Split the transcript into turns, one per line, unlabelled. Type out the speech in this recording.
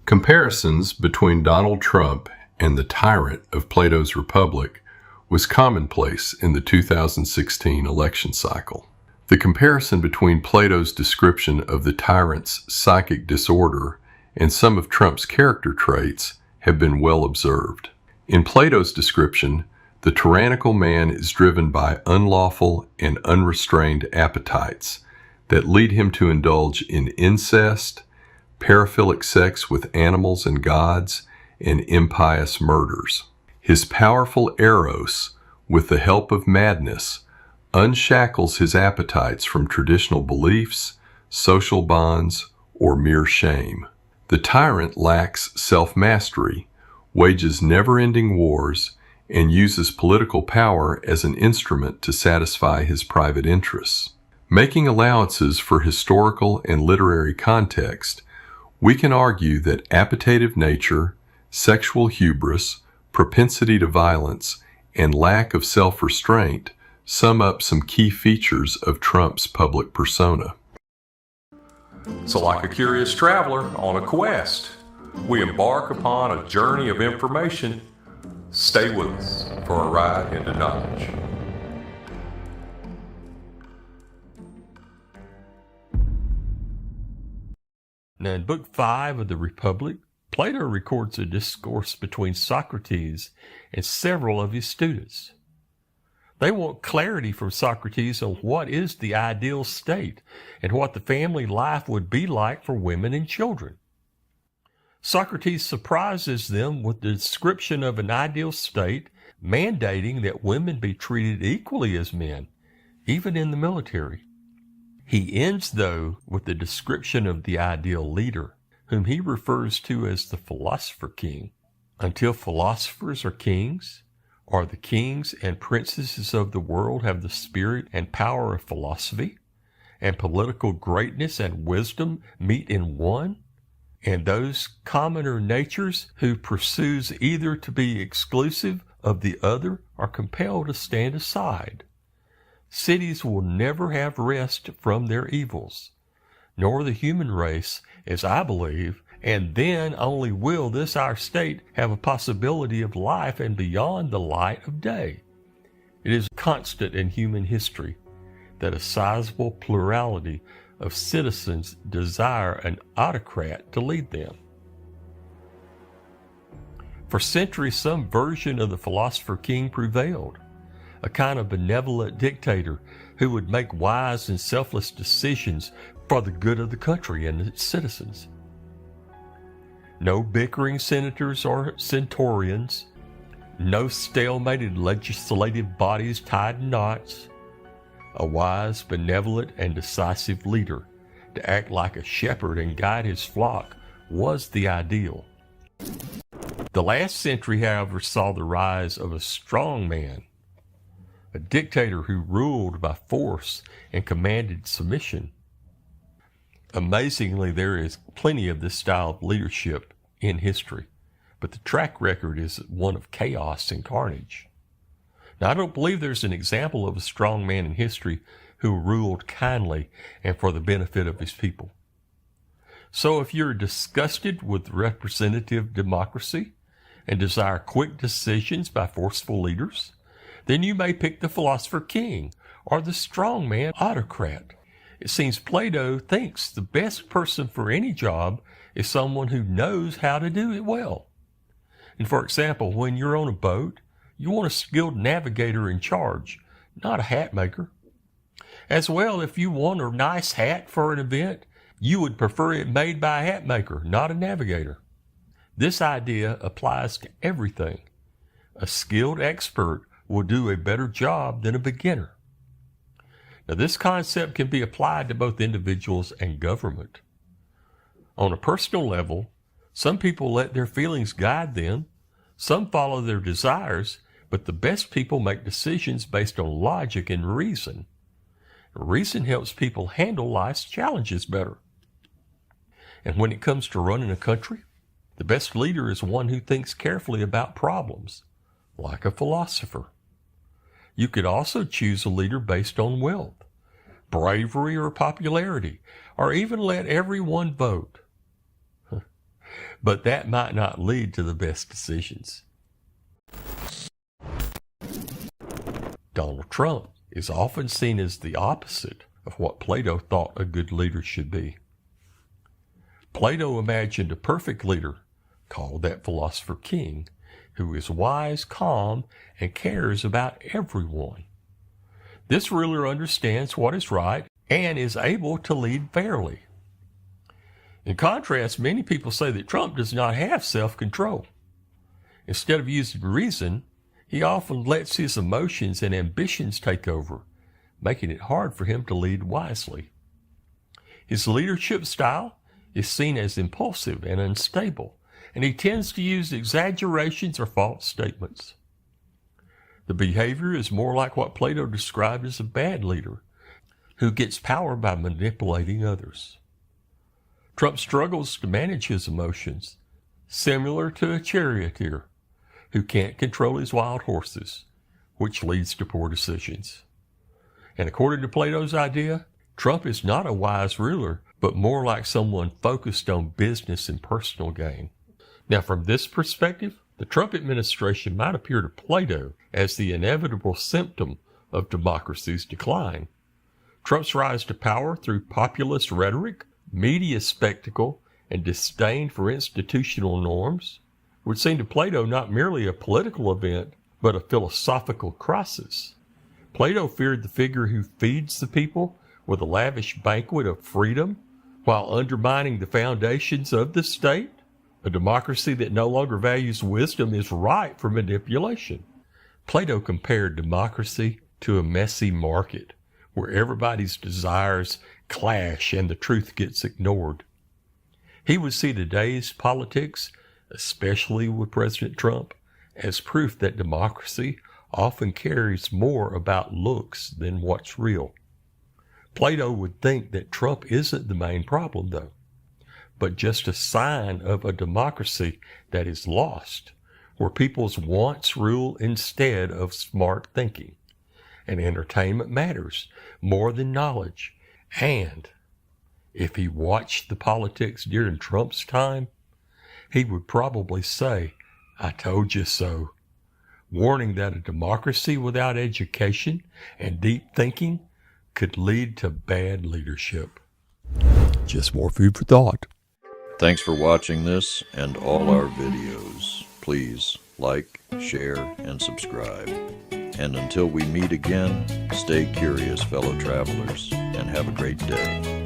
Comparisons between Donald Trump and the tyrant of Plato's Republic was commonplace in the 2016 election cycle. The comparison between Plato's description of the tyrant's psychic disorder and some of Trump's character traits have been well observed. In Plato's description, the tyrannical man is driven by unlawful and unrestrained appetites that lead him to indulge in incest, paraphilic sex with animals and gods, and impious murders. His powerful eros, with the help of madness, unshackles his appetites from traditional beliefs, social bonds, or mere shame. The tyrant lacks self-mastery, wages never-ending wars, and uses political power as an instrument to satisfy his private interests. Making allowances for historical and literary context, we can argue that appetitive nature, sexual hubris, propensity to violence, and lack of self-restraint sum up some key features of Trump's public persona.
So like a curious traveler on a quest, we embark upon a journey of information. Stay with us for a ride into knowledge.
Now, in Book 5 of the Republic, Plato records a discourse between Socrates and several of his students. They want clarity from Socrates on what is the ideal state and what the family life would be like for women and children. Socrates surprises them with the description of an ideal state, mandating that women be treated equally as men, even in the military. He ends, though, with the description of the ideal leader, whom he refers to as the philosopher king. Until philosophers are kings, or the kings and princesses of the world have the spirit and power of philosophy, and political greatness and wisdom meet in one, and those commoner natures who pursues either to be exclusive of the other are compelled to stand aside, cities will never have rest from their evils, nor the human race, as I believe, and then only will this our state have a possibility of life and beyond the light of day. It is constant in human history that a sizable plurality of citizens desire an autocrat to lead them. For centuries, some version of the philosopher king prevailed, a kind of benevolent dictator who would make wise and selfless decisions for the good of the country and its citizens. No bickering senators or centurions, no stalemated legislative bodies tied in knots. A wise, benevolent, and decisive leader to act like a shepherd and guide his flock was the ideal. The last century, however, saw the rise of a strong man, a dictator who ruled by force and commanded submission. Amazingly, there is plenty of this style of leadership in history, but the track record is one of chaos and carnage. Now, I don't believe there's an example of a strong man in history who ruled kindly and for the benefit of his people. So if you're disgusted with representative democracy and desire quick decisions by forceful leaders, then you may pick the philosopher king or the strongman autocrat. It seems Plato thinks the best person for any job is someone who knows how to do it well. And for example, when you're on a boat, you want a skilled navigator in charge, not a hat maker. As well, if you want a nice hat for an event, you would prefer it made by a hat maker, not a navigator. This idea applies to everything. A skilled expert will do a better job than a beginner. Now, this concept can be applied to both individuals and government. On a personal level, some people let their feelings guide them, some follow their desires, but the best people make decisions based on logic and reason. Reason helps people handle life's challenges better. And when it comes to running a country, the best leader is one who thinks carefully about problems, like a philosopher. You could also choose a leader based on wealth, bravery, or popularity, or even let everyone vote. but that might not lead to the best decisions. Donald Trump is often seen as the opposite of what Plato thought a good leader should be. Plato imagined a perfect leader, called that philosopher king, who is wise, calm, and cares about everyone. This ruler understands what is right and is able to lead fairly. In contrast, many people say that Trump does not have self-control. Instead of using reason, he often lets his emotions and ambitions take over, making it hard for him to lead wisely. His leadership style is seen as impulsive and unstable, and he tends to use exaggerations or false statements. The behavior is more like what Plato described as a bad leader, who gets power by manipulating others. Trump struggles to manage his emotions, similar to a charioteer who can't control his wild horses, which leads to poor decisions. And according to Plato's idea, Trump is not a wise ruler, but more like someone focused on business and personal gain. Now, from this perspective, the Trump administration might appear to Plato as the inevitable symptom of democracy's decline. Trump's rise to power through populist rhetoric, media spectacle, and disdain for institutional norms would seem to Plato not merely a political event, but a philosophical crisis. Plato feared the figure who feeds the people with a lavish banquet of freedom while undermining the foundations of the state. A democracy that no longer values wisdom is ripe for manipulation. Plato compared democracy to a messy market where everybody's desires clash and the truth gets ignored. He would see today's politics, especially with President Trump, as proof that democracy often cares more about looks than what's real. Plato would think that Trump isn't the main problem, though, but just a sign of a democracy that is lost, where people's wants rule instead of smart thinking, and entertainment matters more than knowledge. And if he watched the politics during Trump's time, he would probably say, "I told you so," warning that a democracy without education and deep thinking could lead to bad leadership. Just more food for thought.
Thanks for watching this and all our videos. Please like, share, and subscribe. And until we meet again, stay curious, fellow travelers, and have a great day.